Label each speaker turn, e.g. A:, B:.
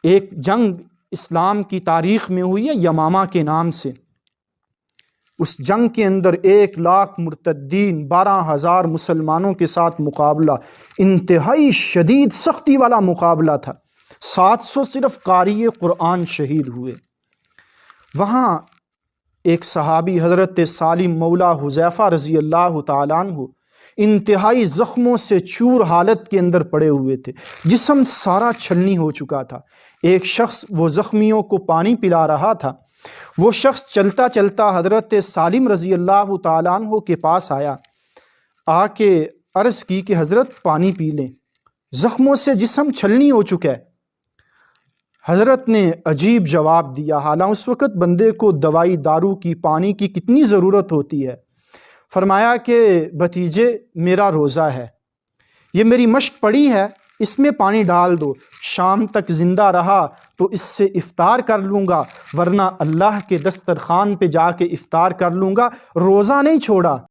A: ایک جنگ اسلام کی تاریخ میں ہوئی ہے یمامہ کے نام سے. اس جنگ کے اندر 1,00,000 مرتدین 12,000 مسلمانوں کے ساتھ مقابلہ، انتہائی شدید سختی والا مقابلہ تھا. 700 صرف قاری قرآن شہید ہوئے. وہاں ایک صحابی حضرت سالم مولا حذیفہ رضی اللہ تعالیٰ عنہ انتہائی زخموں سے چور حالت کے اندر پڑے ہوئے تھے، جسم سارا چھلنی ہو چکا تھا. ایک شخص وہ زخمیوں کو پانی پلا رہا تھا. وہ شخص چلتا چلتا حضرت سالم رضی اللہ تعالیٰ عنہ کے پاس آیا، آ کے عرض کی کہ حضرت پانی پی لیں، زخموں سے جسم چھلنی ہو چکا ہے. حضرت نے عجیب جواب دیا، حالانکہ اس وقت بندے کو دوائی دارو کی، پانی کی کتنی ضرورت ہوتی ہے. فرمایا کہ بھتیجے میرا روزہ ہے، یہ میری مشق پڑی ہے، اس میں پانی ڈال دو، شام تک زندہ رہا تو اس سے افطار کر لوں گا، ورنہ اللہ کے دسترخوان پہ جا کے افطار کر لوں گا. روزہ نہیں چھوڑا.